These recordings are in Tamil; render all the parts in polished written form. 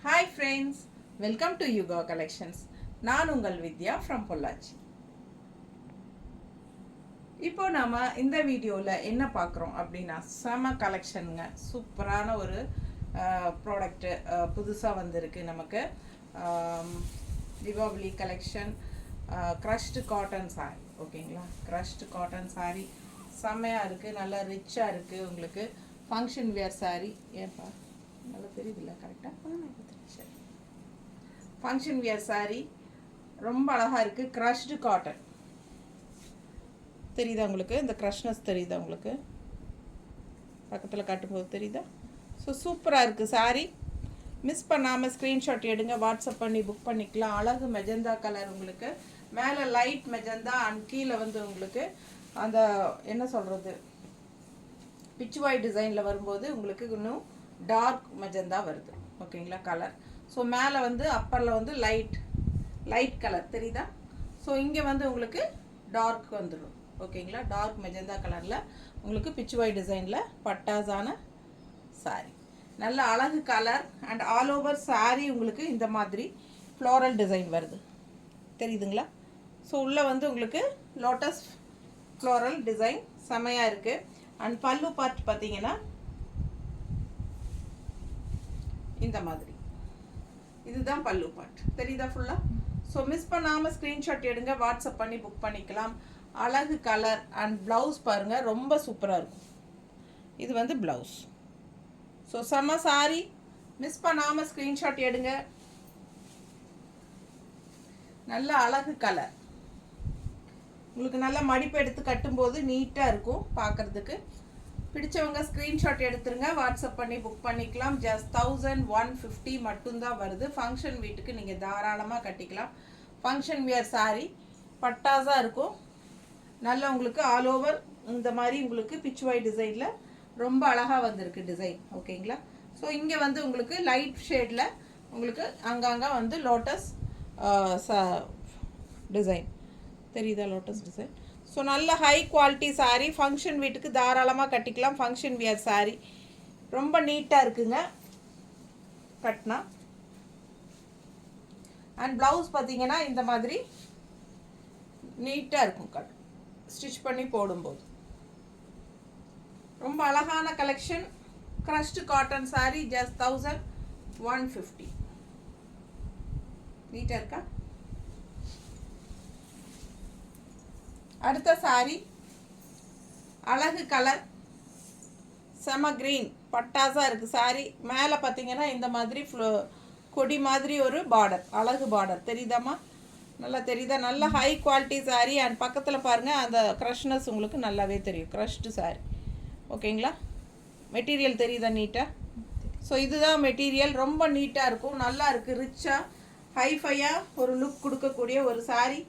Hi friends, welcome to Yuga collections. நான் உங்கள் வித்யா ஃப்ரம் பொள்ளாச்சி. இப்போ நாம் இந்த வீடியோவில் என்ன பார்க்குறோம் அப்படின்னா, செம கலெக்ஷனுங்க. சூப்பரான ஒரு ப்ராடக்ட்டு புதுசாக வந்திருக்கு நமக்கு. Deepavali collection crushed cotton sorry. ஓகேங்களா, க்ரஷ்டு காட்டன் சாரி செம்மையாக இருக்குது, நல்லா ரிச்சாக இருக்குது. உங்களுக்கு ஃபங்க்ஷன் வேர் சாரி. ஏன்பா நல்லா தெரியுதுல்ல? கரெக்டாக சரி. ஃபங்க்ஷன் வியர் சாரி ரொம்ப அழகாக இருக்குது. க்ரஷ்டு காட்டன் தெரியுதா உங்களுக்கு? இந்த க்ரஷ்னஸ் தெரியுதா உங்களுக்கு? பக்கத்தில் காட்டும்போது தெரியுதா? ஸோ சூப்பராக இருக்குது சாரி. மிஸ் பண்ணாமல் ஸ்க்ரீன்ஷாட் எடுங்க, வாட்ஸ்அப் பண்ணி புக் பண்ணிக்கலாம். அழகு மெஜந்தா கலர், உங்களுக்கு மேலே லைட் மெஜந்தா அண்ட் கீழே வந்து உங்களுக்கு அந்த என்ன சொல்கிறது பிச்சுவாய் டிசைனில் வரும்போது உங்களுக்கு இன்னும் டார்க் மெஜந்தா வருது. ஓகேங்களா கலர். ஸோ மேலே வந்து அப்பரில் வந்து லைட் கலர் தெரியுதா? ஸோ இங்கே வந்து உங்களுக்கு டார்க் வந்துடும். ஓகேங்களா, டார்க் மெஜந்தா கலரில் உங்களுக்கு பிச்சுவாய் டிசைனில் பட்டாஸான சாரி. நல்ல அழகு colour and all over sorry உங்களுக்கு இந்த மாதிரி ஃப்ளோரல் டிசைன் வருது. தெரியுதுங்களா? ஸோ உள்ளே வந்து உங்களுக்கு லோட்டஸ் ஃப்ளோரல் டிசைன் செமையாக இருக்குது. அண்ட் பல்லு பார்ட் பார்த்தீங்கன்னா இந்த மாதிரி, இதுதான் பல்லு பார்ட். தெரியுதா ஃபுல்லாக? ஸோ மிஸ் பண்ணாமல் ஸ்க்ரீன்ஷாட் எடுங்க, வாட்ஸ்அப் பண்ணி புக் பண்ணிக்கலாம். அழகு கலர் அண்ட் ப்ளவுஸ் பாருங்கள், ரொம்ப சூப்பராக இருக்கும். இது வந்து ப்ளவுஸ். ஸோ செம்ம சாரி, மிஸ் பண்ணாமல் ஸ்க்ரீன்ஷாட் எடுங்க. நல்ல அழகு கலர், உங்களுக்கு நல்ல மடிப்பு எடுத்து கட்டும்போது நீட்டாக இருக்கும் பார்க்குறதுக்கு. பிடிச்சவங்க ஸ்க்ரீன்ஷாட் எடுத்துருங்க, வாட்ஸ்அப் பண்ணி புக் பண்ணிக்கலாம். ஜஸ்ட் 1150 மட்டும்தான் வருது. ஃபங்க்ஷன் வீட்டுக்கு நீங்கள் தாராளமாக கட்டிக்கலாம். ஃபங்க்ஷன் வியர் சாரி பட்டாஸாக இருக்கும். நல்லா உங்களுக்கு ஆல் ஓவர் இந்த மாதிரி உங்களுக்கு பிச்சுவாய் டிசைனில் ரொம்ப அழகாக வந்திருக்கு டிசைன். ஓகேங்களா? ஸோ இங்கே வந்து உங்களுக்கு லைட் ஷேடில் உங்களுக்கு அங்கங்கே வந்து லோட்டஸ் டிசைன் தெரியுதா? Lotus design. ஸோ நல்ல ஹை குவாலிட்டி சாரீ, ஃபங்க்ஷன் வீட்டுக்கு தாராளமாக கட்டிக்கலாம். ஃபங்க்ஷன் வியர் சாரீ ரொம்ப நீட்டாக இருக்குங்க கட்டினா. அண்ட் ப்ளவுஸ் பார்த்தீங்கன்னா இந்த மாதிரி நீட்டாக இருக்கும் கட் ஸ்டிச் பண்ணி போடும்போது. ரொம்ப அழகான collection. Crushed cotton sari just 1150. நீட்டாக இருக்கா? அடுத்த சாரி அழகு கலர், செம கிரீன் பட்டாஸாக இருக்குது சாரி. மேலே பார்த்தீங்கன்னா இந்த மாதிரி கொடி மாதிரி ஒரு பார்டர், அழகு பார்டர் தெரியுதாம்மா? நல்லா தெரியுதா? நல்ல ஹை குவாலிட்டி சாரி. அண்ட் பக்கத்தில் பாருங்கள் அந்த க்ரஷ்னஸ் உங்களுக்கு நல்லாவே தெரியும். Crushed sorry. ஓகேங்களா? மெட்டீரியல் தெரியுதா நீட்டாக? ஸோ இதுதான் மெட்டீரியல். ரொம்ப நீட்டாக இருக்கும், நல்லா இருக்குது, ரிச்சாக ஹைஃபையாக ஒரு லுக் கொடுக்கக்கூடிய ஒரு சாரி.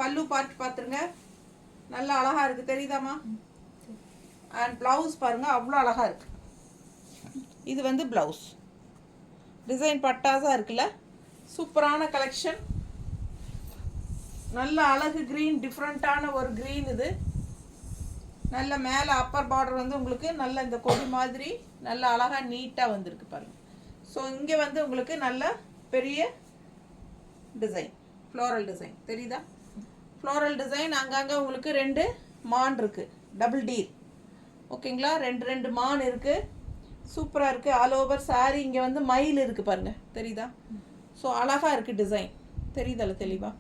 பல்லு பார்ட் பார்த்துருங்க, நல்லா அழகாக இருக்குது. தெரியுதாம்மா? அண்ட் ப்ளவுஸ் பாருங்கள், அவ்வளோ அழகாக இருக்குது. இது வந்து ப்ளவுஸ் டிசைன் பட்டாஸாக இருக்குல்ல? சூப்பரான கலெக்ஷன். நல்ல அழகு க்ரீன், டிஃப்ரெண்ட்டான ஒரு க்ரீன். இது நல்ல மேலே அப்பர் பார்டர் வந்து உங்களுக்கு நல்ல இந்த கொடி மாதிரி நல்ல அழகாக நீட்டாக வந்திருக்கு பாருங்கள். ஸோ இங்கே வந்து உங்களுக்கு நல்ல பெரிய டிசைன், ஃப்ளோரல் டிசைன் தெரியுதா? ஃப்ளோரல் டிசைன் அங்கங்கே உங்களுக்கு 2 மான் இருக்குது, டபுள் டீர். ஓகேங்களா, 2 மான் இருக்குது. சூப்பராக இருக்குது. ஆல் ஓவர் சாரி இங்கே வந்து மயில் இருக்குது பாருங்கள், தெரியுதா? ஸோ அழகாக இருக்குது டிசைன். தெரியுதல்ல தெளிவாக?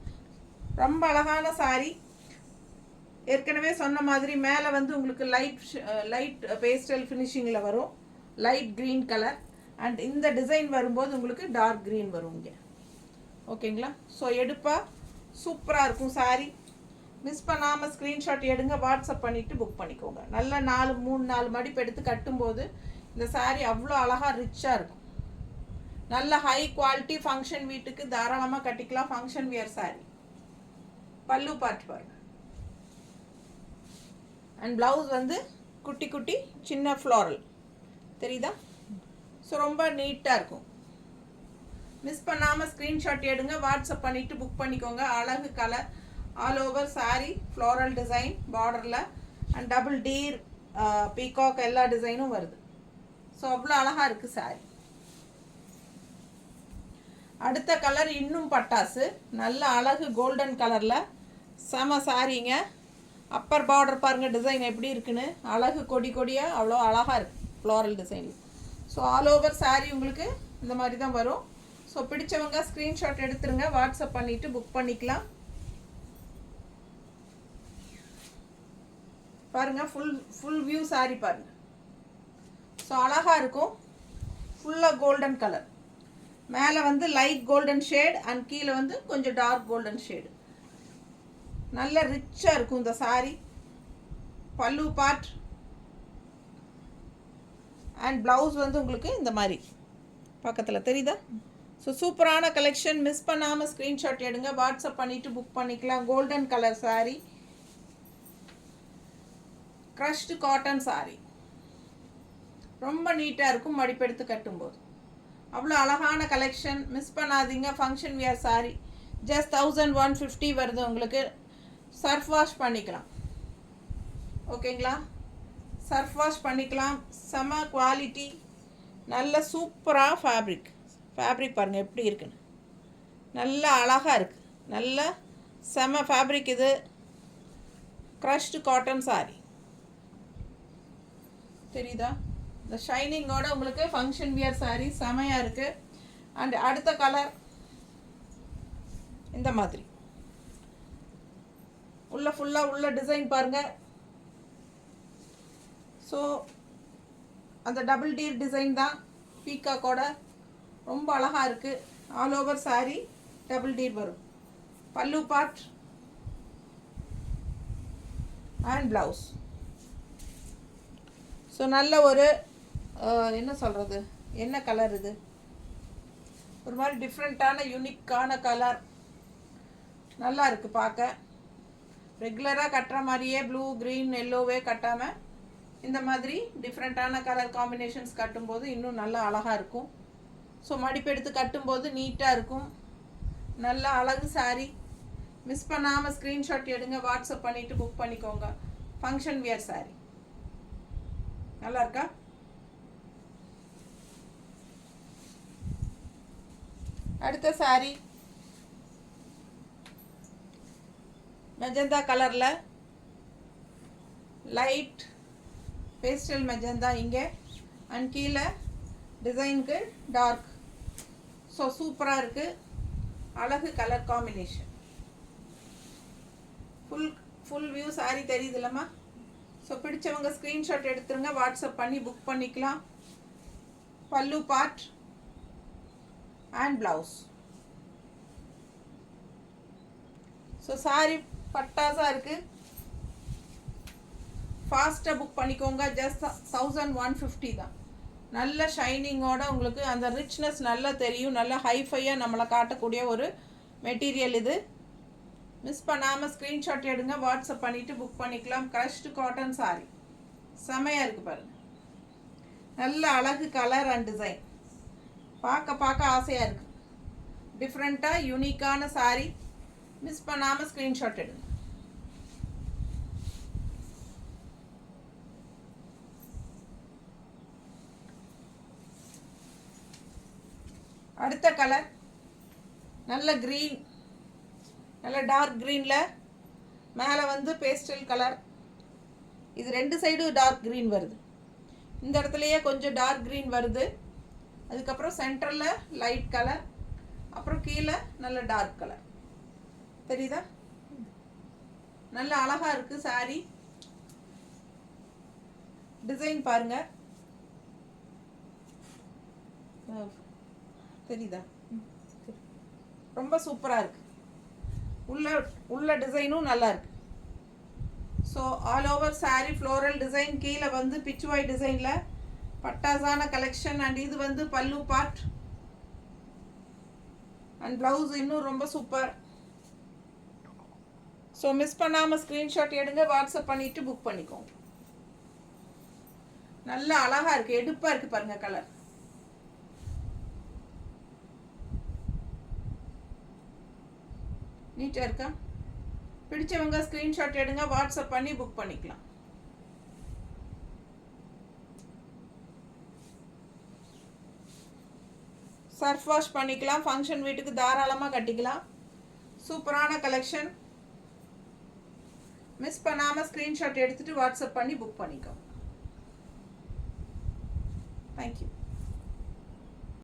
ரொம்ப அழகான சாரி. ஏற்கனவே சொன்ன மாதிரி மேலே வந்து உங்களுக்கு லைட் பேஸ்டல் ஃபினிஷிங்கில் வரும், லைட் க்ரீன் கலர். அண்ட் இந்த டிசைன் வரும்போது உங்களுக்கு டார்க் க்ரீன் வரும் இங்கே. ஓகேங்களா? ஸோ எடுப்பா சூப்பராக இருக்கும் சாரி. மிஸ் பண்ணாமல் ஸ்க்ரீன்ஷாட் எடுங்க, வாட்ஸ்அப் பண்ணிவிட்டு புக் பண்ணிக்கோங்க. நல்ல 3-4 மடிப்பு எடுத்து கட்டும்போது இந்த சாரி அவ்வளோ அழகாக ரிச்சாக இருக்கும். நல்ல ஹை குவாலிட்டி, ஃபங்க்ஷன் வீட்டுக்கு தாராளமாக கட்டிக்கலாம். Function wear sorry. பல்லு பார்ட் பாருங்க. அண்ட் ப்ளவுஸ் வந்து குட்டி குட்டி சின்ன ஃப்ளோரல் தெரியுதா? ஸோ ரொம்ப நீட்டாக இருக்கும். மிஸ் பண்ணாமல் ஸ்க்ரீன்ஷாட் எடுங்க, வாட்ஸ்அப் பண்ணிவிட்டு புக் பண்ணிக்கோங்க. அழகு colour, all over sorry floral design பார்டரில் அண்ட் டபுள் டீர் பீகாக் எல்லா டிசைனும் வருது. ஸோ அவ்வளோ அழகாக இருக்குது சாரி. அடுத்த கலர் இன்னும் பட்டாசு, நல்ல அழகு கோல்டன் கலரில் செம சாரீங்க. அப்பர் பார்டர் பாருங்கள் டிசைன் எப்படி இருக்குன்னு, அழகு கொடி கொடியாக அவ்வளோ அழகாக இருக்குது ஃப்ளோரல் டிசைனில். ஸோ ஆல் ஓவர் சாரீ உங்களுக்கு இந்த மாதிரி தான் வரும். ஸோ பிடிச்சவங்க ஸ்க்ரீன்ஷாட் எடுத்துருங்க, வாட்ஸ்அப் பண்ணிவிட்டு புக் பண்ணிக்கலாம். பாருங்கள் ஃபுல் வியூ சாரீ பாருங்கள். ஸோ அழகாக இருக்கும், ஃபுல்லாக கோல்டன் கலர். மேலே வந்து லைட் கோல்டன் ஷேட் அண்ட் கீழே வந்து கொஞ்சம் டார்க் கோல்டன் ஷேடு. நல்ல ரிச்சாக இருக்கும் இந்த சாரீ. பல்லு பார்ட் அண்ட் ப்ளவுஸ் வந்து உங்களுக்கு இந்த மாதிரி பக்கத்தில் தெரியுதா? ஸோ சூப்பரான கலெக்ஷன். மிஸ் பண்ணாமல் ஸ்க்ரீன்ஷாட் எடுங்க, வாட்ஸ்அப் பண்ணிவிட்டு புக் பண்ணிக்கலாம். Golden colour sari, crushed cotton sari, ரொம்ப நீட்டாக இருக்கும் மடிப்பெடுத்து கட்டும்போது. அவ்வளோ அழகான கலெக்ஷன், மிஸ் பண்ணாதீங்க. ஃபங்க்ஷன் வியர் சாரீ ஜஸ்ட் 1150 வருது உங்களுக்கு. சர்ஃப் வாஷ் பண்ணிக்கலாம், ஓகேங்களா? சர்ஃப் வாஷ் பண்ணிக்கலாம். செம குவாலிட்டி, நல்ல சூப்பராக ஃபேப்ரிக் பாருங்கள் எப்படி இருக்குன்னு, நல்ல அழகாக இருக்குது. நல்ல செம ஃபேப்ரிக் இது. க்ரஷ்டு காட்டன் சாரீ தெரியுதா? இந்த ஷைனிங்கோட உங்களுக்கு ஃபங்க்ஷன் வியர் சாரீ செமையாக இருக்குது. அண்ட் அடுத்த கலர் இந்த மாதிரி ஃபுல்லாக உள்ள டிசைன் பாருங்கள். ஸோ அந்த டபுள் டீர் டிசைன் தான் பீகாக்கோட, ரொம்ப அழகாக இருக்குது. All over sari double deer வரும். பல்லு பார்ட் அண்ட் ப்ளவுஸ். ஸோ நல்ல ஒரு என்ன சொல்கிறது, என்ன கலர் இது, ஒரு மாதிரி டிஃப்ரெண்ட்டான யூனிக்கான கலர், நல்லா இருக்குது பார்க்க. ரெகுலராக கட்டுற மாதிரியே ப்ளூ க்ரீன் எல்லோவே கட்டாமல் இந்த மாதிரி டிஃப்ரெண்ட்டான கலர் காம்பினேஷன்ஸ் கட்டும்போது இன்னும் நல்லா அழகாக இருக்கும். ஸோ மடிப்பெடுத்து கட்டும்போது நீட்டாக இருக்கும். நல்ல அழகு சாரீ. மிஸ் பண்ணாமல் ஸ்க்ரீன்ஷாட் எடுங்க, வாட்ஸ்அப் பண்ணிவிட்டு புக் பண்ணிக்கோங்க. ஃபங்க்ஷன் வியர் சாரீ நல்லா இருக்கா? அடுத்த சாரீ மெஜந்தா கலரில், லைட் பேஸ்டல் மெஜந்தா இங்கே அண்ட் கீழே டிசைனுக்கு டார்க். ஸோ சூப்பராக இருக்குது, அழகு colour combination. Full view sari தெரியுது இல்லைம்மா? ஸோ பிடிச்சவங்க ஸ்க்ரீன்ஷாட் எடுத்துருங்க, வாட்ஸ்அப் பண்ணி புக் பண்ணிக்கலாம். பல்லு part and blouse. So saree பட்டாசாக இருக்குது, ஃபாஸ்ட்டாக புக் பண்ணிக்கோங்க. ஜஸ்ட் 1150 தான். நல்ல ஷைனிங்கோட உங்களுக்கு அந்த ரிச்னஸ் நல்லா தெரியும். நல்ல ஹைஃபையாக நம்மளை காட்டக்கூடிய ஒரு மெட்டீரியல் இது. மிஸ் பண்ணாமல் ஸ்க்ரீன்ஷாட் எடுங்க, வாட்ஸ்அப் பண்ணிவிட்டு புக் பண்ணிக்கலாம். க்ரஷ்டு காட்டன் சாரீ செமையாக இருக்குது பாருங்கள். நல்ல அழகு கலர் அண்ட் டிசைன், பார்க்க ஆசையாக இருக்குது. டிஃப்ரெண்ட்டாக யூனிக்கான சாரீ. மிஸ் பண்ணாமல் ஸ்க்ரீன்ஷாட் எடுங்க. அடுத்த கலர் நல்ல க்ரீன், நல்ல டார்க் க்ரீனில் மேலே வந்து பேஸ்டல் கலர். இது ரெண்டு சைடும் டார்க் க்ரீன் வருது. இந்த இடத்துலையே கொஞ்சம் டார்க் க்ரீன் வருது. அதுக்கப்புறம் சென்டரில் லைட் கலர், அப்புறம் கீழே நல்ல டார்க் கலர் தெரியுதா? நல்ல அழகாக இருக்குது சாரீ. டிசைன் பாருங்கள் தெரியுதா? ரொம்ப சூப்பராக இருக்குது. உள்ள டிசைனும் நல்லா இருக்குது. So all over sari floral design, கீழே வந்து பிச்சுவாய் டிசைனில் பட்டாசான கலெக்ஷன். அண்ட் இது வந்து பல்லு பார்ட் அண்ட் ப்ளவுஸ் இன்னும் ரொம்ப சூப்பர். ஸோ மிஸ் பண்ணாமல் ஸ்க்ரீன்ஷாட் எடுங்க, வாட்ஸ்அப் பண்ணிவிட்டு புக் பண்ணிக்கோங்க. நல்ல அழகாக இருக்குது, எடுப்பாக இருக்குது பாருங்கள் கலர். நீட்டாக இருக்கா? பிடிச்சவங்க ஸ்க்ரீன்ஷாட் எடுங்க, வாட்ஸ்அப் பண்ணி புக் பண்ணிக்கலாம். சர்ஃப் வாஷ் பண்ணிக்கலாம், ஃபங்க்ஷன் வீட்டுக்கு தாராளமாக கட்டிக்கலாம். சூப்பரான கலெக்ஷன். மிஸ் பண்ணாமல் ஸ்க்ரீன்ஷாட் எடுத்துகிட்டு வாட்ஸ்அப் பண்ணி புக் பண்ணிக்கோங்க. தேங்க்யூ.